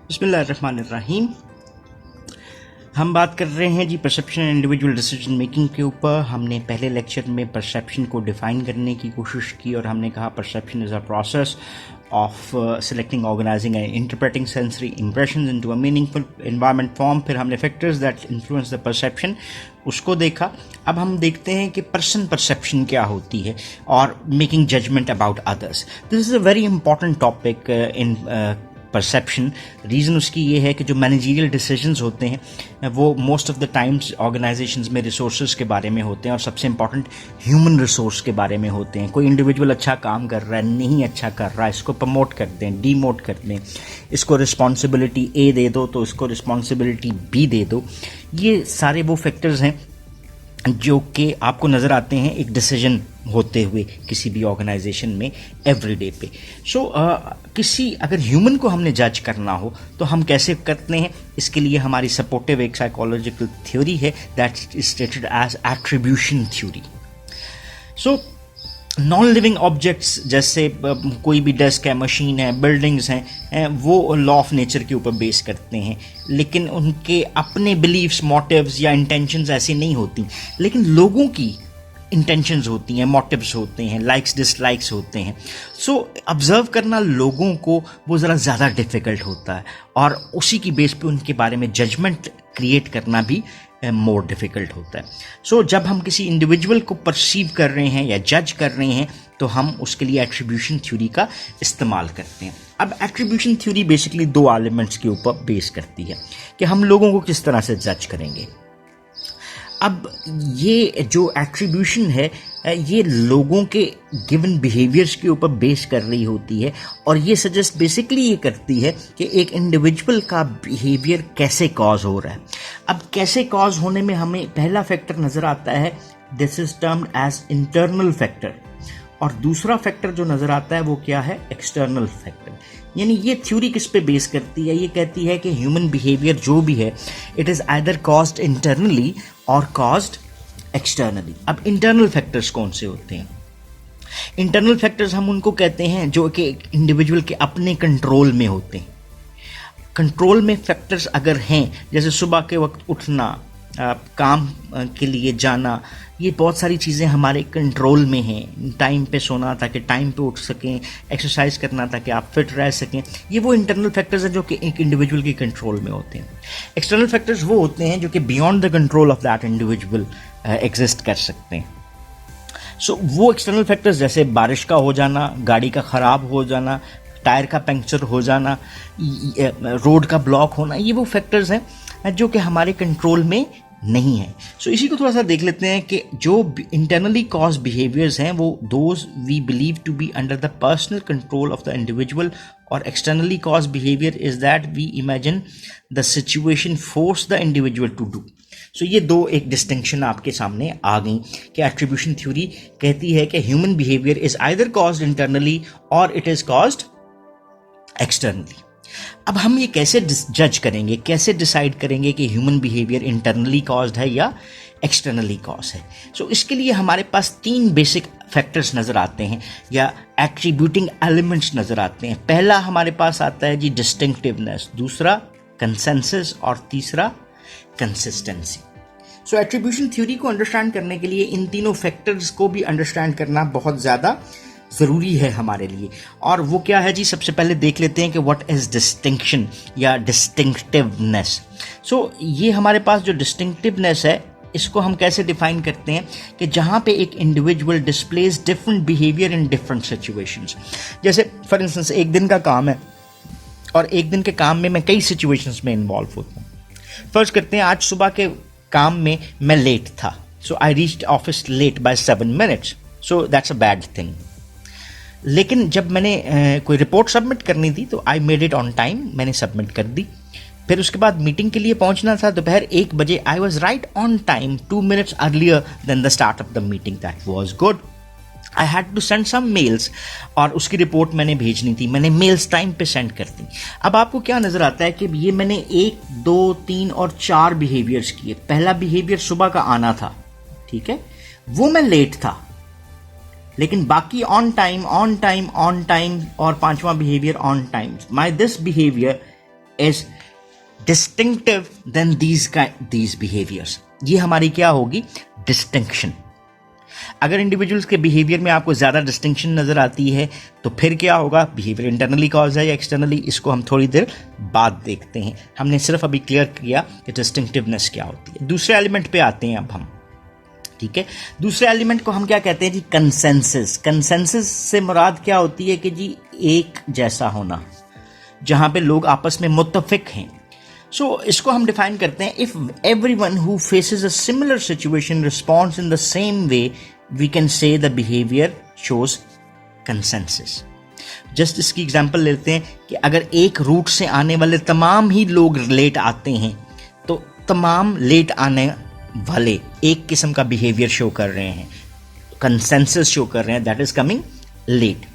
बिस्मिल्लाहिर्रहमानिर्रहीम। हम बात कर रहे हैं जी perception and individual decision making के ऊपर। हमने पहले लेक्चर में परसेप्शन को डिफ़ाइन करने की कोशिश की और हमने कहा perception is a process of selecting, organizing and interpreting sensory impressions into a meaningful environment form. फिर हमने factors that influence the perception उसको देखा। अब हम देखते हैं कि पर्सन परसेप्शन क्या होती है और making judgment about others. This is a very important topic in perception. Reason उसकी ये है कि जो मैनेजरियल डिसीजंस होते हैं वो most of the times organisations में रिसोर्सेज के बारे में होते हैं और सबसे इंपॉर्टेंट ह्यूमन रिसोर्स के बारे में होते हैं। कोई इंडिविजुअल अच्छा काम कर रहा है, नहीं अच्छा कर रहा है, इसको प्रमोट कर दें, डीमोट कर दें, इसको रिस्पॉन्सिबिलिटी ए दे दो तो इसको रिस्पॉन्सिबिलिटी बी दे दो। ये सारे वो फैक्टर्स हैं जो कि आपको नज़र आते हैं एक डिसीजन होते हुए किसी भी ऑर्गेनाइजेशन में एवरीडे पे। किसी अगर ह्यूमन को हमने जज करना हो तो हम कैसे करते हैं, इसके लिए हमारी सपोर्टिव एक साइकोलॉजिकल थ्योरी है that is stated as attribution theory. Non living objects जैसे कोई भी डेस्क है, मशीन है, बिल्डिंग्स हैं, वो लॉ ऑफ नेचर के ऊपर बेस करते हैं, लेकिन उनके अपने बिलीव्स, मोटिव्स या इंटेंशंस ऐसी नहीं होती। लेकिन लोगों की इंटेंशंस होती हैं, मोटिव्स होते हैं, लाइक्स डिसलाइक्स होते हैं। ऑब्जर्व करना लोगों को वो ज़रा ज़्यादा डिफ़िकल्ट होता है और उसी की बेस पे उनके बारे में जजमेंट क्रिएट करना भी मोर डिफ़िकल्ट होता है। जब हम किसी इंडिविजुअल को परसीव कर रहे हैं या जज कर रहे हैं तो हम उसके लिए एट्रीब्यूशन थ्योरी का इस्तेमाल करते हैं। अब एट्रीब्यूशन थ्योरी बेसिकली दो एलिमेंट्स के ऊपर बेस करती है कि हम लोगों को किस तरह से जज करेंगे। अब ये जो एट्रीब्यूशन है ये लोगों के गिवन बिहेवियर्स के ऊपर बेस कर रही होती है और ये सजेस्ट बेसिकली ये करती है कि एक इंडिविजुअल का बिहेवियर कैसे कॉज हो रहा है। अब कैसे कॉज होने में हमें पहला फैक्टर नज़र आता है, this is termed as internal factor, और दूसरा फैक्टर जो नज़र आता है वो क्या है, एक्सटर्नल फैक्टर। यानी ये थ्योरी किस पे बेस करती है, ये कहती है कि ह्यूमन बिहेवियर जो भी है it is either caused internally और कॉज्ड एक्सटर्नली। अब इंटरनल फैक्टर्स कौन से होते हैं? इंटरनल फैक्टर्स हम उनको कहते हैं जो कि इंडिविजुअल के अपने कंट्रोल में होते हैं। कंट्रोल में फैक्टर्स अगर हैं जैसे सुबह के वक्त उठना, काम के लिए जाना, ये बहुत सारी चीज़ें हमारे कंट्रोल में हैं। टाइम पे सोना ताकि टाइम पे उठ सकें, एक्सरसाइज करना ताकि आप फिट रह सकें, ये वो इंटरनल फैक्टर्स हैं जो कि एक इंडिविजुअल के कंट्रोल में होते हैं। एक्सटर्नल फैक्टर्स वो होते हैं जो कि beyond the control of that individual exist कर सकते हैं। वो एक्सटर्नल फैक्टर्स जैसे बारिश का हो जाना, गाड़ी का ख़राब हो जाना, टायर का पंक्चर हो जाना, रोड का ब्लॉक होना, ये वो फैक्टर्स हैं जो कि हमारे कंट्रोल में नहीं है। इसी को थोड़ा सा देख लेते हैं कि जो इंटरनली कॉज बिहेवियर्स हैं वो those we believe to be under the personal control of the individual, और externally cause behaviour is that we imagine the situation force the individual to do. ये दो एक डिस्टिंक्शन आपके सामने आ गई कि एट्रीब्यूशन थ्योरी कहती है कि human behaviour is either caused internally और इट इज कॉज्ड एक्सटर्नली। अब हम ये कैसे जज करेंगे, कैसे डिसाइड करेंगे कि ह्यूमन बिहेवियर इंटरनली कॉज्ड है या एक्सटर्नली कॉज है? इसके लिए हमारे पास तीन बेसिक फैक्टर्स नज़र आते हैं या एट्रीब्यूटिंग एलिमेंट्स नज़र आते हैं। पहला हमारे पास आता है जी डिस्टिंक्टिवनेस, दूसरा कंसेंसस और तीसरा कंसिस्टेंसी। एट्रीब्यूशन थ्योरी को अंडरस्टैंड करने के लिए इन तीनों फैक्टर्स को भी अंडरस्टैंड करना बहुत ज़्यादा ज़रूरी है हमारे लिए। और वो क्या है जी, सबसे पहले देख लेते हैं कि व्हाट इज़ डिस्टिंक्शन या डिस्टिंक्टिवनेस। ये हमारे पास जो डिस्टिंक्टिवनेस है इसको हम कैसे डिफाइन करते हैं कि जहाँ पे एक individual displays different behaviour in different situations. जैसे फॉर इंस्टेंस एक दिन का काम है और एक दिन के काम में मैं कई सिचुएशंस में इन्वॉल्व होता हूँ। फर्ज करते हैं आज सुबह के काम में मैं लेट था, I reached office late by 7 minutes, that's a bad thing. लेकिन जब मैंने कोई रिपोर्ट सबमिट करनी थी तो I made it on time, मैंने सबमिट कर दी। फिर उसके बाद मीटिंग के लिए पहुंचना था दोपहर 1 बजे, I was right on time 2 minutes earlier than the start of the meeting, that was good. I had to send some mails और उसकी रिपोर्ट मैंने भेजनी थी, मैंने मेल्स टाइम पे सेंड कर दी। अब आपको क्या नज़र आता है कि ये मैंने 1, 2, 3 और 4 बिहेवियर्स किए। पहला बिहेवियर सुबह का आना था, ठीक है, वो मैं लेट था, लेकिन बाकी on time, on time, on time, और 5वां behaviour on time. My this behaviour is distinctive than these behaviours. ये हमारी क्या होगी? डिस्टिंक्शन। अगर इंडिविजुअल्स के बिहेवियर में आपको ज़्यादा डिस्टिंक्शन नज़र आती है तो फिर क्या होगा? बिहेवियर इंटरनली कॉज है या एक्सटर्नली, इसको हम थोड़ी देर बाद देखते हैं। हमने सिर्फ अभी क्लियर किया कि डिस्टिंक्टिवनेस क्या होती है। दूसरे एलिमेंट पे आते हैं अब हम, ठीक है। दूसरे एलिमेंट को हम क्या कहते हैं जी? कंसेंसस। कंसेंसस से मुराद क्या होती है कि जी एक जैसा होना, जहां पे लोग आपस में मुत्तफिक हैं। इसको हम डिफाइन करते हैं, if everyone who faces a similar situation responds in the same way, we can say the behaviour shows consensus. Just इसकी एग्जांपल लेते हैं कि अगर एक रूट से आने वाले तमाम ही लोग लेट आते हैं तो तमाम लेट आने वाले एक किस्म का बिहेवियर शो कर रहे हैं, कंसेंसस शो कर रहे हैं, that is coming late.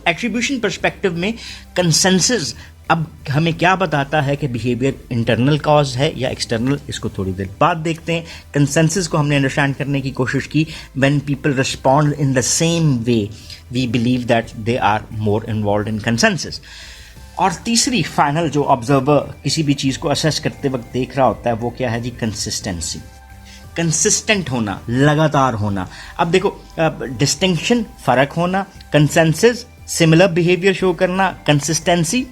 Attribution perspective में कंसेंसस अब हमें क्या बताता है कि बिहेवियर इंटरनल कॉज है या एक्सटर्नल, इसको थोड़ी देर बाद देखते हैं। कंसेंसस को हमने अंडरस्टैंड करने की कोशिश की, when people respond in the same way we believe that they are more involved in consensus. और तीसरी फाइनल जो ऑब्जर्वर किसी भी चीज़ को असेस करते वक्त देख रहा होता है वो क्या है जी? कंसिस्टेंसी। कंसिस्टेंट होना, लगातार होना। अब देखो, डिस्टिंक्शन फर्क होना, कंसेंसस सिमिलर बिहेवियर शो करना, कंसिस्टेंसी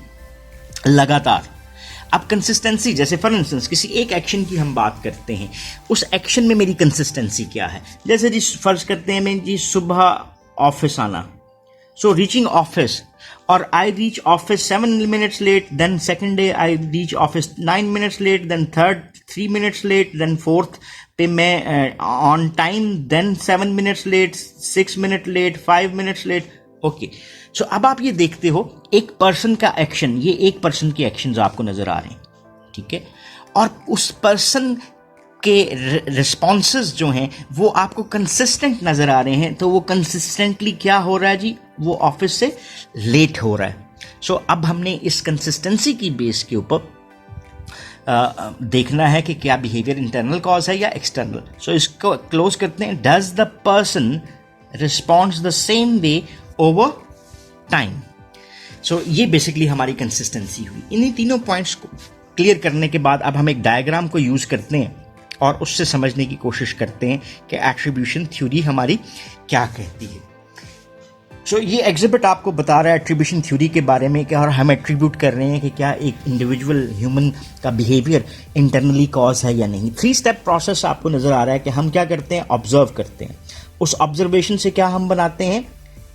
लगातार। अब कंसिस्टेंसी, जैसे फॉर इंस्टेंस किसी एक एक्शन की हम बात करते हैं, उस एक्शन में मेरी कंसिस्टेंसी क्या है? जैसे जी फर्ज करते हैं मैं जी सुबह ऑफिस आना, सो रीचिंग ऑफिस, और I reach office 7 minutes late, then second day I reach office 9 minutes late, then third 3 minutes late, then fourth पे मैं on time, then 7 minutes late, 6 minutes late, 5 minutes late. Okay, so अब आप ये देखते हो एक person का action, ये एक पर्सन के एक्शंस आपको नजर आ रहे हैं, ठीक है, और उस पर्सन के रिस्पॉन्सेज जो हैं वो आपको कंसिस्टेंट नजर आ रहे हैं। तो वो कंसिस्टेंटली क्या हो रहा है जी? वो ऑफिस से लेट हो रहा है। अब हमने इस कंसिस्टेंसी की बेस के ऊपर देखना है कि क्या बिहेवियर इंटरनल कॉज है या एक्सटर्नल। इसको क्लोज करते हैं, does the person responds the same way over time. ये बेसिकली हमारी कंसिस्टेंसी हुई। इन्हीं तीनों पॉइंट्स को क्लियर करने के बाद अब हम एक डायग्राम को यूज करते हैं और उससे समझने की कोशिश करते हैं कि एट्रीब्यूशन थ्योरी हमारी क्या कहती है। ये एग्जिबिट आपको बता रहा है एट्रीब्यूशन थ्योरी के बारे में, क्या और हम एट्रीब्यूट कर रहे हैं कि क्या एक इंडिविजुअल ह्यूमन का बिहेवियर इंटरनली कॉज है या नहीं। 3 स्टेप प्रोसेस आपको नजर आ रहा है कि हम क्या करते हैं? ऑब्जर्व करते हैं, उस ऑब्जर्वेशन से क्या हम बनाते हैं?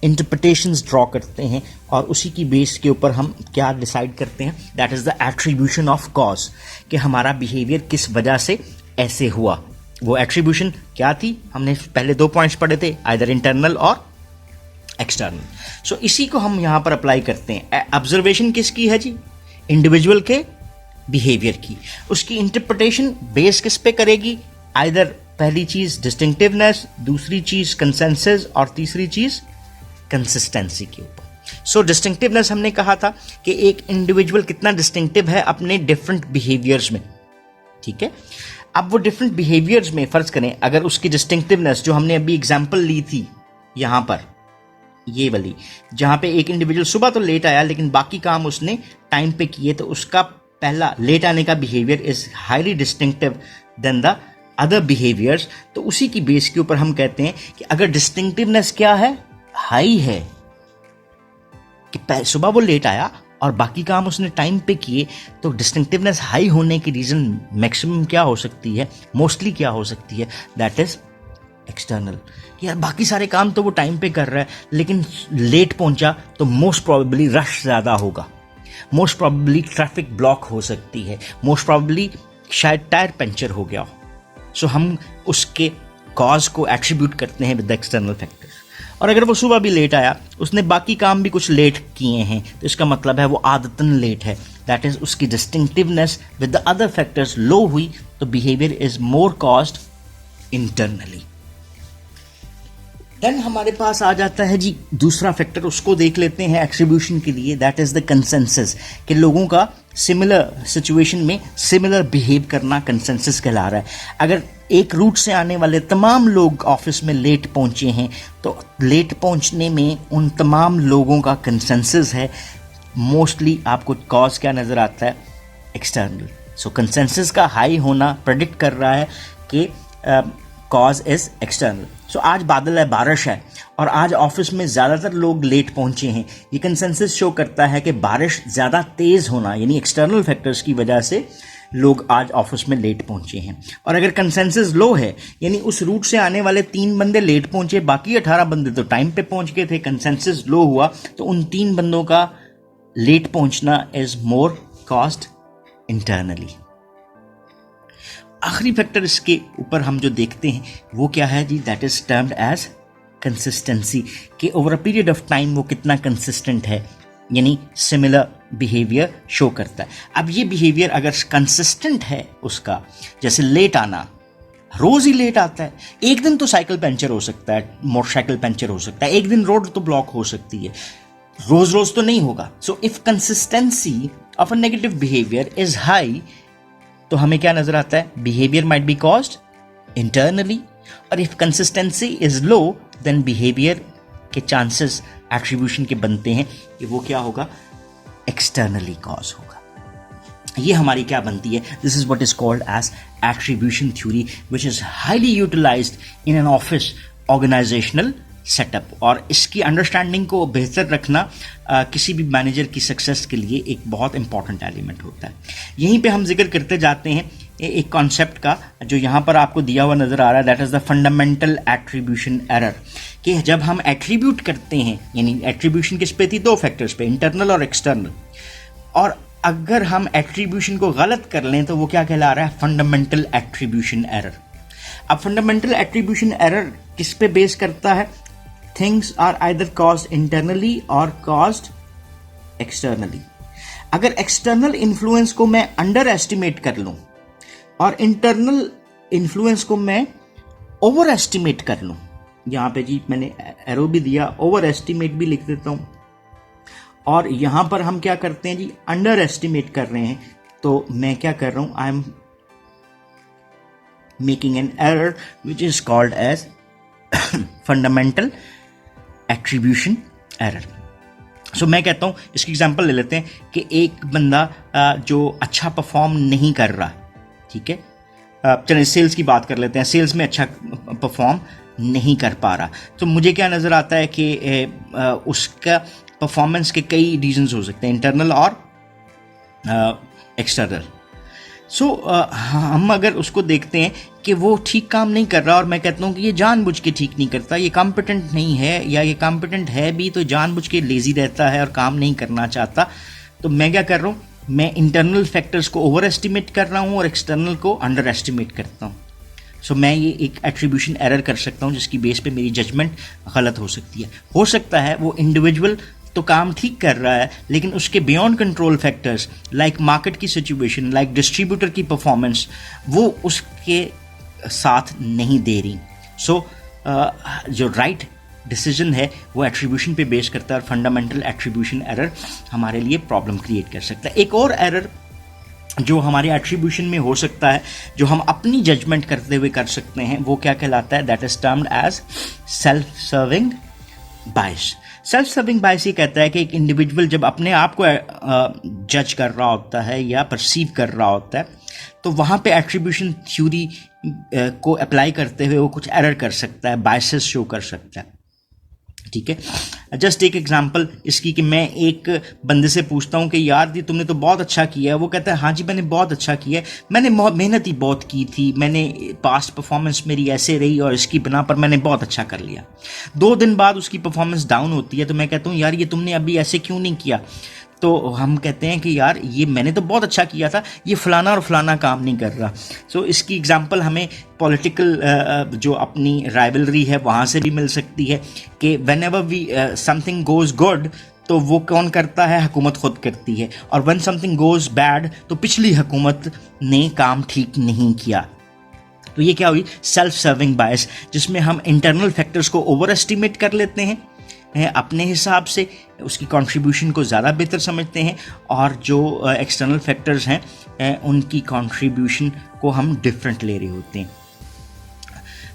इंटरप्रिटेशंस ड्रॉ करते हैं, और उसी की बेस के ऊपर हम क्या डिसाइड करते हैं? That is the attribution of cause, कि हमारा बिहेवियर किस वजह से ऐसे हुआ। वो एट्रीब्यूशन क्या थी? हमने पहले 2 पॉइंट्स पढ़े थे, आइदर इंटरनल और एक्सटर्नल। इसी को हम यहां पर अप्लाई करते हैं। ऑब्जर्वेशन किसकी है जी? इंडिविजुअल के बिहेवियर की। उसकी इंटरप्रिटेशन बेस किस पे करेगी? आइदर पहली चीज डिस्टिंक्टिवनेस, दूसरी चीज कंसेंसस, और तीसरी चीज कंसिस्टेंसी के ऊपर। डिस्टिंक्टिवनेस हमने कहा था कि एक इंडिविजुअल कितना डिस्टिंक्टिव है अपने डिफरेंट बिहेवियर्स में, ठीक है। अब वो डिफरेंट बिहेवियर्स में फर्ज करें, अगर उसकी डिस्टिंक्टिवनेस जो हमने अभी एग्जांपल ली थी यहां पर, ये वाली, जहां पे एक इंडिविजुअल सुबह तो लेट आया लेकिन बाकी काम उसने टाइम पे किए, तो उसका पहला लेट आने का behaviour is highly distinctive than the other behaviours. तो उसी की बेस के ऊपर हम कहते हैं कि अगर डिस्टिंक्टिवनेस क्या है? हाई है, कि सुबह वो लेट आया और बाकी काम उसने टाइम पे किए, तो डिस्टिंक्टिवनेस हाई होने की रीजन मैक्सिमम क्या हो सकती है? मोस्टली क्या हो सकती है? That is external. यार बाकी सारे काम तो वो टाइम पे कर रहा है लेकिन लेट पहुंचा, तो मोस्ट प्रोबेबली रश ज्यादा होगा, मोस्ट प्रोबेबली ट्रैफिक ब्लॉक हो सकती है, मोस्ट प्रोबेबली शायद टायर पंचर हो गया हो। हम उसके कॉज को एट्रीब्यूट करते हैं विद एक्सटर्नल फैक्टर्स। और अगर वो सुबह भी लेट आया, उसने बाकी काम भी कुछ लेट किए हैं, तो इसका मतलब है वो आदतन लेट है, दैट इज उसकी distinctiveness with the other factors low हुई, तो behaviour is more caused internally. Then हमारे पास आ जाता है जी दूसरा फैक्टर, उसको देख लेते हैं एट्रीब्यूशन के लिए, दैट इज द कंसेंसस, कि लोगों का सिमिलर सिचुएशन में सिमिलर बिहेव करना कंसेंसस कहला रहा है। अगर एक रूट से आने वाले तमाम लोग ऑफिस में लेट पहुंचे हैं, तो लेट पहुंचने में उन तमाम लोगों का कंसेंसस है मोस्टली आपको कॉज क्या नज़र आता है? एक्सटर्नल। सो कंसेंसस का हाई होना प्रेडिक्ट कर रहा है कि कॉज इज एक्सटर्नल। सो आज बादल है, बारिश है, और आज ऑफिस में ज़्यादातर लोग लेट पहुंचे हैं। ये कंसेंसस शो करता है कि बारिश ज़्यादा तेज़ होना, यानी एक्सटर्नल फैक्टर्स की वजह से लोग आज ऑफिस में लेट पहुंचे हैं। और अगर कंसेंसस लो है, यानी उस रूट से आने वाले 3 बंदे लेट पहुंचे, बाकी 18 बंदे तो टाइम पे पहुंच गए थे, कंसेंसस लो हुआ, तो उन 3 बंदों का लेट पहुंचना इज मोर कॉज्ड इंटरनली। आखिरी फैक्टर इसके ऊपर हम जो देखते हैं वो क्या है जी? That is termed as consistency, कि over a period of time वो कितना कंसिस्टेंट है, यानी सिमिलर बिहेवियर शो करता है। अब ये बिहेवियर अगर कंसिस्टेंट है उसका, जैसे लेट आना, रोज ही लेट आता है, एक दिन तो साइकिल पंचर हो सकता है, मोटरसाइकिल पंचर हो सकता है, एक दिन रोड तो ब्लॉक हो सकती है, रोज रोज तो नहीं होगा। So if consistency of a negative behaviour is high, तो हमें क्या नजर आता है? Behaviour might be caused internally, और if consistency is low then behaviour के चांसेस एट्रीब्यूशन के बनते हैं कि वो क्या होगा? एक्सटर्नली कॉज होगा। ये हमारी क्या बनती है? This is what is called as attribution theory, which is highly utilised in an office organisational setup. और इसकी अंडरस्टैंडिंग को बेहतर रखना किसी भी मैनेजर की सक्सेस के लिए एक बहुत इंपॉर्टेंट एलिमेंट होता है। यहीं पे हम जिक्र करते जाते हैं एक कॉन्सेप्ट का जो यहाँ पर आपको दिया हुआ नजर आ रहा है, that is the fundamental attribution error. कि जब हम एट्रीब्यूट करते हैं, यानी एट्रीब्यूशन किस पे थी? 2 फैक्टर्स पे, इंटरनल और एक्सटर्नल, और अगर हम एट्रीब्यूशन को गलत कर लें तो वो क्या कहला रहा है? Fundamental attribution error. अब फंडामेंटल एट्रीब्यूशन एरर किस पे बेस करता है? Things are either caused internally और कॉज्ड एक्सटर्नली। अगर एक्सटर्नल इन्फ्लुएंस को मैं अंडर एस्टिमेट कर लूं और इंटरनल इन्फ्लुएंस को मैं ओवर एस्टिमेट कर लूं, यहां पे जी मैंने एरो भी दिया, ओवर एस्टिमेट भी लिख देता हूं, और यहां पर हम क्या करते हैं जी? अंडर एस्टिमेट कर रहे हैं, तो मैं क्या कर रहा हूं? I am making an error which is called as fundamental attribution error. So मैं कहता हूं, इसकी एग्जांपल ले लेते हैं कि एक बंदा जो अच्छा परफॉर्म नहीं कर रहा, ठीक है, चलिए सेल्स की बात कर लेते हैं, सेल्स में अच्छा परफॉर्म नहीं कर पा रहा, तो मुझे क्या नज़र आता है कि उसका परफॉर्मेंस के कई रीजंस हो सकते हैं, इंटरनल और एक्सटर्नल। सो हम अगर उसको देखते हैं कि वो ठीक काम नहीं कर रहा, और मैं कहता हूँ कि ये जानबूझ के ठीक नहीं करता, ये कॉम्पिटेंट नहीं है, या ये कॉम्पिटेंट है भी तो जानबूझ के लेजी रहता है और काम नहीं करना चाहता, तो मैं क्या कर रहा हूँ? मैं इंटरनल फैक्टर्स को ओवर एस्टिमेट कर रहा हूँ और एक्सटर्नल को अंडर एस्टिमेट करता हूँ। सो मैं ये एक एट्रीब्यूशन एरर कर सकता हूँ जिसकी बेस पे मेरी जजमेंट गलत हो सकती है। हो सकता है वो इंडिविजुअल तो काम ठीक कर रहा है, लेकिन उसके beyond control factors like market की सिचुएशन, लाइक डिस्ट्रीब्यूटर की परफॉर्मेंस, वो उसके साथ नहीं दे रही। सो जो राइट डिसीजन है वो एट्रीब्यूशन पे बेस करता है, और फंडामेंटल एट्रीब्यूशन एरर हमारे लिए प्रॉब्लम क्रिएट कर सकता है। एक और एरर जो हमारे एट्रीब्यूशन में हो सकता है, जो हम अपनी जजमेंट करते हुए कर सकते हैं, वो क्या कहलाता है? That is termed as self serving bias. Self serving bias ये कहता है कि एक इंडिविजुअल जब अपने आप को जज कर रहा होता है या परसीव कर रहा होता है, तो वहाँ पे एट्रीब्यूशन थ्योरी को अप्लाई करते हुए वो कुछ एरर कर सकता है, बायसेस शो कर सकता है, ठीक है। जस्ट एक एग्जांपल इसकी कि मैं एक बंदे से पूछता हूँ कि यार ये तुमने तो बहुत अच्छा किया है, वो कहता है हाँ जी मैंने बहुत अच्छा किया है, मैंने मेहनत ही बहुत की थी, मैंने पास्ट परफॉर्मेंस मेरी ऐसे रही और इसकी बिना पर मैंने बहुत अच्छा कर लिया। 2 दिन बाद उसकी परफॉर्मेंस डाउन होती है, तो मैं कहता हूँ यार ये तुमने अभी ऐसे क्यों नहीं किया? तो हम कहते हैं कि यार ये मैंने तो बहुत अच्छा किया था, ये फलाना और फलाना काम नहीं कर रहा। सो इसकी एग्जांपल हमें पॉलिटिकल जो अपनी राइवलरी है वहाँ से भी मिल सकती है कि whenever we something goes good तो वो कौन करता है? हुकूमत खुद करती है, और व्हेन समथिंग गोज़ बैड तो पिछली हुकूमत ने काम ठीक नहीं किया। तो ये क्या हुई? सेल्फ सर्विंग बायस, जिसमें हम इंटरनल फैक्टर्स को ओवर एस्टिमेट कर लेते हैं अपने हिसाब से, उसकी कंट्रीब्यूशन को ज़्यादा बेहतर समझते हैं, और जो एक्सटर्नल फैक्टर्स हैं उनकी कंट्रीब्यूशन को हम डिफरेंट ले रहे होते हैं।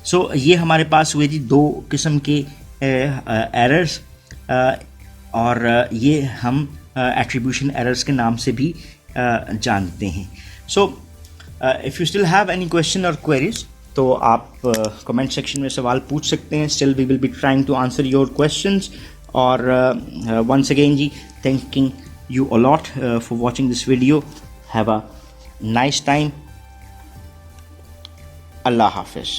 सो ये हमारे पास हुए जी 2 किस्म के एरर्स, और ये हम एट्रीब्यूशन एरर्स के नाम से भी जानते हैं. So if you still have any question और क्वेरीज तो आप कमेंट सेक्शन में सवाल पूछ सकते हैं. Still we will be trying to answer your questions. और वंस अगेन जी, thanking you a lot for watching this video. Have a nice time. Allah Hafiz.